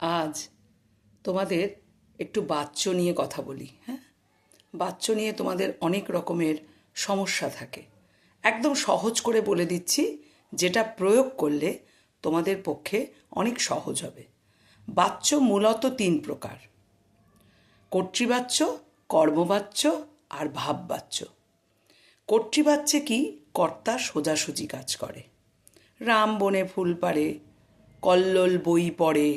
আজ তোমাদের একটু বাচ্য নিয়ে কথা বলি। হ্যাঁ, বাচ্য নিয়ে তোমাদের অনেক রকমের সমস্যা থাকে। একদম সহজ করে বলে দিচ্ছি, যেটা প্রয়োগ করলে তোমাদের পক্ষে অনেক সহজ হবে। বাচ্য মূলত 3 প্রকার: কর্তৃবাচ্য, কর্মবাচ্য আর ভাববাচ্য। কর্তৃবাচ্যে কি? কর্তা সোজাসুজি কাজ করে। রাম বনে ফুল পাড়ে, কল্লোল বই পড়ে,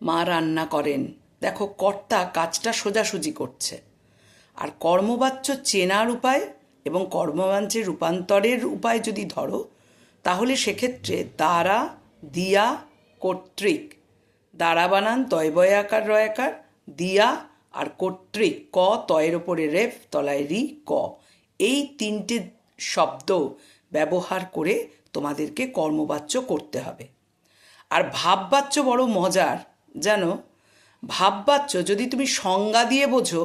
মা রান্না করেন। দেখো, কর্তা কাজটা সোজাসুজি করছে। আর কর্মবাচ্য চেনার উপায় এবং কর্মবাচ্যের রূপান্তরের উপায় যদি ধরো, তাহলে সেক্ষেত্রে দ্বারা, দিয়া, কর্তৃক। দ্বারা বানান তয়বয়াকার রয়াকার, দিয়া আর কর্তৃক ক, তয়ের ওপরে রেফ, তলায় রি, ক। এই 3টে শব্দ ব্যবহার করে তোমাদেরকে কর্মবাচ্য করতে হবে। আর ভাববাচ্য বড় মজার, জানো। ভাববাচ্য যদি তুমি সংজ্ঞা দিয়ে বোঝো,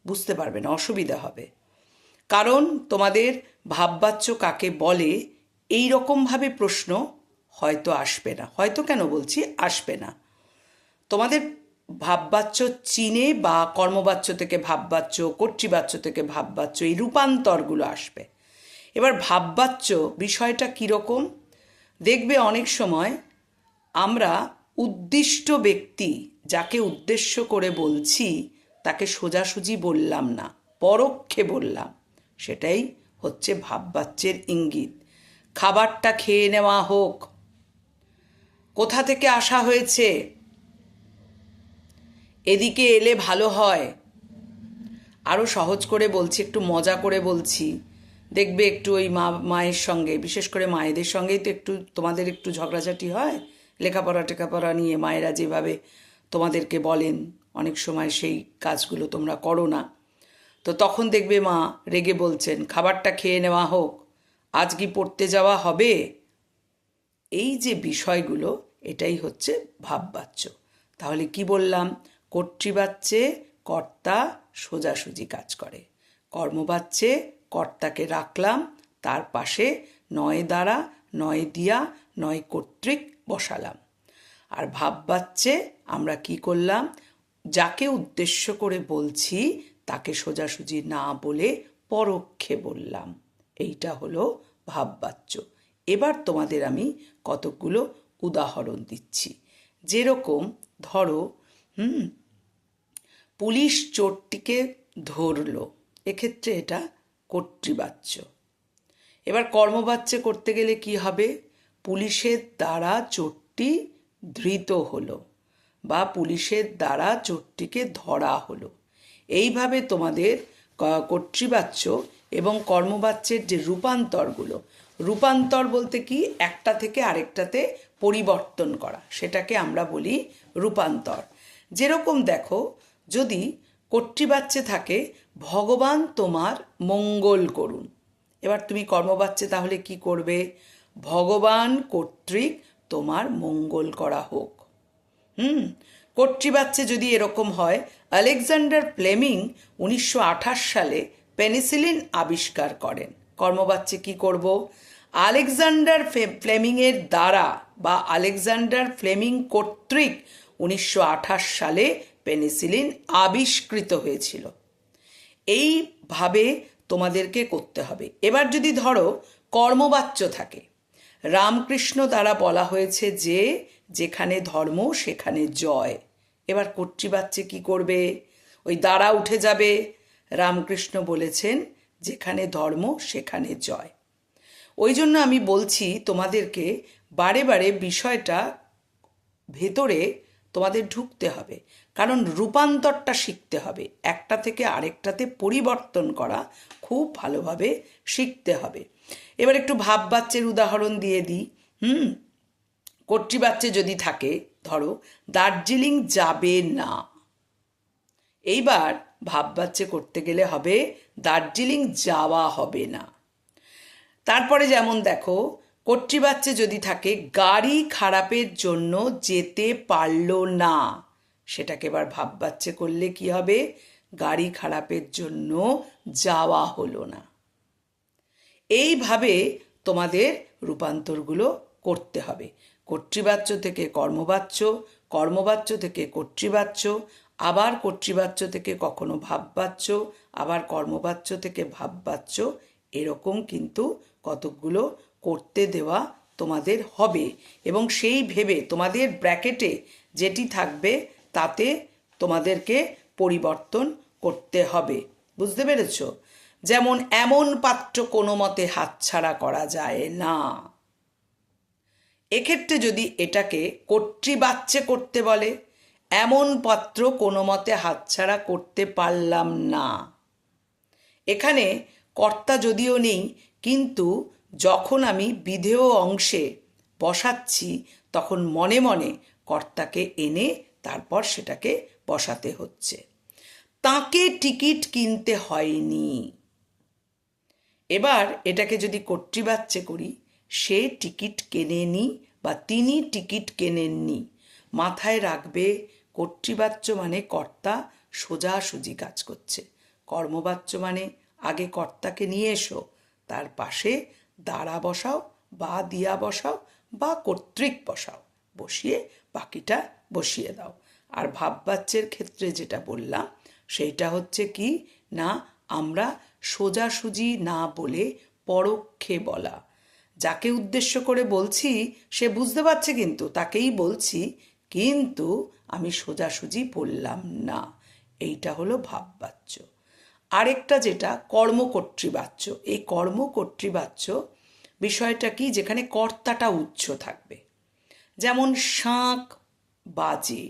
বুঝতে পারবে না, অসুবিধা হবে। কারণ তোমাদের ভাববাচ্য কাকে বলে এই রকমভাবে প্রশ্ন হয়তো আসবে না। হয়তো কেন বলছি, আসবে না। তোমাদের ভাববাচ্য চিনে বা কর্মবাচ্য থেকে ভাববাচ্য, কর্তৃবাচ্য থেকে ভাববাচ্য, এই রূপান্তরগুলো আসবে। এবার ভাববাচ্য বিষয়টা কীরকম দেখবে। অনেক সময় আমরা উদ্দিষ্ট ব্যক্তি, যাকে উদ্দেশ্য করে বলছি, তাকে সোজাসুজি বললাম না, পরোক্ষে বললাম। সেটাই হচ্ছে ভাববাচ্যের ইঙ্গিত। খাবারটা খেয়ে নেওয়া হোক, কোথা থেকে আসা হয়েছে, এদিকে এলে ভালো হয়। আরও সহজ করে বলছি, একটু মজা করে বলছি, দেখবে একটু ওই মায়ের সঙ্গে, বিশেষ করে মায়েদের সঙ্গেই তো একটু তোমাদের একটু ঝগড়াঝাটি হয় লেখাপড়া টেখাপড়া নিয়ে। মায়েরা যেভাবে তোমাদেরকে বলেন, অনেক সময় সেই কাজগুলো তোমরা করো না। তো তখন দেখবে মা রেগে বলছেন, খাবারটা খেয়ে নেওয়া হোক, আজ কি পড়তে যাওয়া হবে। এই যে বিষয়গুলো, এটাই হচ্ছে ভাববাচ্য। তাহলে কি বললাম? কর্তৃবাচ্যে কর্তা সোজাসুজি কাজ করে। কর্মবাচ্যে কর্তাকে রাখলাম, তার পাশে নয় দ্বারা, নয় দিয়া, নয় কর্তৃক বসালাম। আর ভাববাচ্যে আমরা কি করলাম? যাকে উদ্দেশ্য করে বলছি তাকে সোজাসুজি না বলে পরোক্ষে বললাম। এইটা হলো ভাববাচ্য। এবার তোমাদের আমি কতকগুলো উদাহরণ দিচ্ছি। যেরকম ধরো, পুলিশ চোরটিকে ধরলো, এক্ষেত্রে এটা কর্তৃবাচ্য। এবার কর্মবাচ্যে করতে গেলে কি হবে? পুলিশের দ্বারা চোরটি ধৃত হলো, বা পুলিশের দ্বারা চোরটিকে ধরা হলো। এইভাবে তোমাদের কর্তৃবাচ্য এবং কর্মবাচ্যের যে রূপান্তরগুলো, রূপান্তর বলতে কি? একটা থেকে আরেকটাতে পরিবর্তন করা, সেটাকে আমরা বলি রূপান্তর। যেরকম দেখো, যদি কর্তৃবাচ্যে থাকে ভগবান তোমার মঙ্গল করুন, এবার তুমি কর্মবাচ্যে তাহলে কি করবে? ভগবান কর্তৃক তোমার মঙ্গল করা হোক। কর্তৃবাচ্যে যদি এরকম হয়, আলেকজান্ডার ফ্লেমিং 1928 সালে পেনিসিলিন আবিষ্কার করেন। কর্মবাচ্যে কি করব? আলেকজান্ডার ফ্লেমিংয়ের দ্বারা বা আলেকজান্ডার ফ্লেমিং কর্তৃক 1928 সালে পেনিসিলিন আবিষ্কৃত হয়েছিল। এইভাবে তোমাদেরকে করতে হবে। এবার যদি ধরো কর্মবাচ্য থাকে, রামকৃষ্ণ দ্বারা বলা হয়েছে যে যেখানে ধর্ম সেখানে জয়। এবার কর্তৃবাচ্যে কি করবে? ওই দ্বারা উঠে যাবে। রামকৃষ্ণ বলেছেন যেখানে ধর্ম সেখানে জয়। ওই জন্য আমি বলছি তোমাদেরকে বারে বারে বিষয়টা ভেতরে তোমাদের ঢুকতে হবে, কারণ রূপান্তরটা শিখতে হবে। একটা থেকে আরেকটাতে পরিবর্তন করা খুব ভালোভাবে শিখতে হবে। এবার একটু ভাববাচ্যের উদাহরণ দিয়ে দিই। কর্তৃবাচ্যে যদি থাকে, ধরো দার্জিলিং যাবে না, এইবার ভাববাচ্যে করতে গেলে হবে দার্জিলিং যাওয়া হবে না। তারপরে যেমন দেখো, কর্তৃবাচ্যে যদি থাকে গাড়ি খারাপের জন্য যেতে পারল না, সেটাকে এবার ভাববাচ্যে করলে কি হবে? গাড়ি খারাপের জন্য যাওয়া হলো না। এইভাবে তোমাদের রূপান্তরগুলো করতে হবে। কর্তৃবাচ্য থেকে কর্মবাচ্য, কর্মবাচ্য থেকে কর্তৃবাচ্য, আবার কর্তৃবাচ্য থেকে কখনো ভাববাচ্য, আবার কর্মবাচ্য থেকে ভাববাচ্য, এরকম কিন্তু কতকগুলো করতে দেওয়া তোমাদের হবে। এবং সেই ভেবে তোমাদের ব্র্যাকেটে যেটি থাকবে তাতে তোমাদেরকে পরিবর্তন করতে হবে। বুঝতে পেরেছ? যেমন এমন পাত্র কোনো মতে হাতছাড়া করা যায় না। এক্ষেত্রে যদি এটাকে কর্তৃবাচ্যে করতে বলে, এমন পাত্র কোনো মতে হাতছাড়া করতে পারলাম না। এখানে কর্তা যদিও নেই, কিন্তু যখন আমি বিধেয় অংশে বসাচ্ছি তখন মনে মনে কর্তাকে এনে তারপর সেটাকে বসাতে হচ্ছে। তাকে টিকিট কিনতে হয়নি। এবার এটাকে যদি কর্তৃবাচ্যে করি, সে টিকিট কেনেনি বা তিনি টিকিট কেনেননি। মাথায় রাখবে, কর্তৃবাচ্য মানে কর্তা সোজাসুজি কাজ করছে। কর্মবাচ্য মানে আগে কর্তাকে নিয়ে এসো, তার পাশে দ্বারা বসাও বা দিয়া বসাও বা কর্তৃক বসাও, বসিয়ে বাকিটা বসিয়ে দাও। আর ভাববাচ্যের ক্ষেত্রে যেটা বললাম সেইটা হচ্ছে কি না, আমরা সোজাসুজি না বলে পরোক্ষে বলা। যাকে উদ্দেশ্য করে বলছি সে বুঝতে পারছে, কিন্তু তাকেই বলছি, কিন্তু আমি সোজাসুজি বললাম না। এইটা হলো ভাববাচ্য। আরেকটা যেটা কর্মকর্তৃবাচ্য, এই কর্মকর্তৃবাচ্য বিষয়টা কি, যেখানে কর্তাটা উচ্চ থাকবে। যেমন শাঁখ বাজে,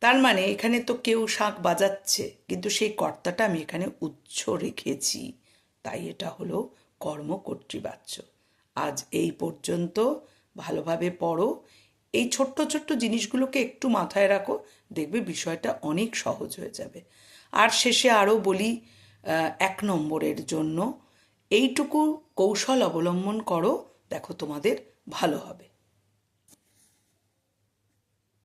তার মানে এখানে তো কেউ শাঁখ বাজাচ্ছে, কিন্তু সেই কর্তাটা আমি এখানে উচ্চ রেখেছি, তাই এটা হলো কর্মকর্তৃবাচ্য। আজ এই পর্যন্ত। ভালোভাবে পড়ো, এই ছোট্ট ছোট্ট জিনিসগুলোকে একটু মাথায় রাখো, দেখবে বিষয়টা অনেক সহজ হয়ে যাবে। আর শেষে আরও বলি, 1 নম্বরের জন্য এইটুকু কৌশল অবলম্বন করো, দেখো তোমাদের ভালো হবে।